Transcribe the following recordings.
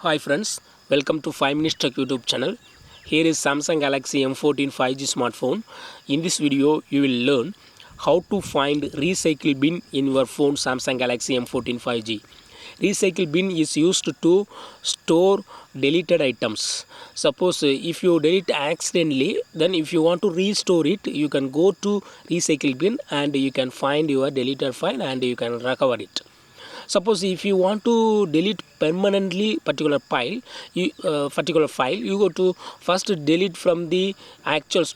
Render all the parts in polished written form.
Hi friends, welcome to 5 Minutes Tech YouTube channel. Here is Samsung Galaxy M14 5G smartphone. In this video, you will learn how to find recycle bin in your phone Samsung Galaxy M14 5G. Recycle bin is used to store deleted items. Suppose if you delete accidentally, then if you want to restore it, you can go to recycle bin and you can find your deleted file and you can recover it. Suppose if you want to delete permanently particular file, you go to first delete from the actual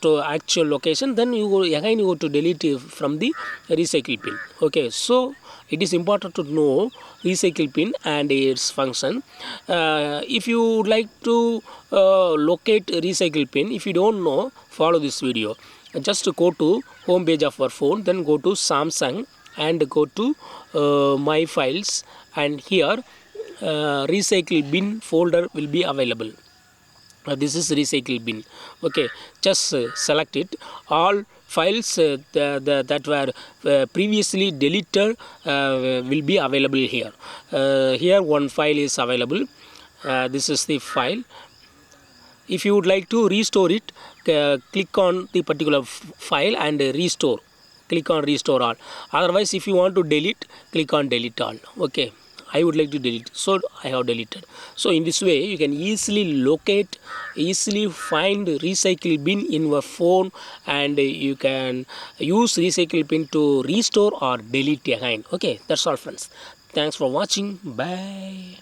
location, then you go to delete from the recycle bin. Okay, so it is important to know recycle bin and its function. If you would like to locate recycle bin, if you don't know, follow this video. Just go to home page of our phone, then go to Samsung and go to my files, and here recycle bin folder will be available. This is recycle bin. Okay, just select it. All files that were previously deleted will be available here. Here one file is available. This is the file. If you would like to restore it, click on the particular file and restore. Click on restore all. Otherwise, if you want to delete, click on delete all. Okay, I would like to delete, so I have deleted. So in this way, you can easily find recycle bin in your phone, and you can use recycle bin to restore or delete again. Okay, that's all friends. Thanks for watching. Bye.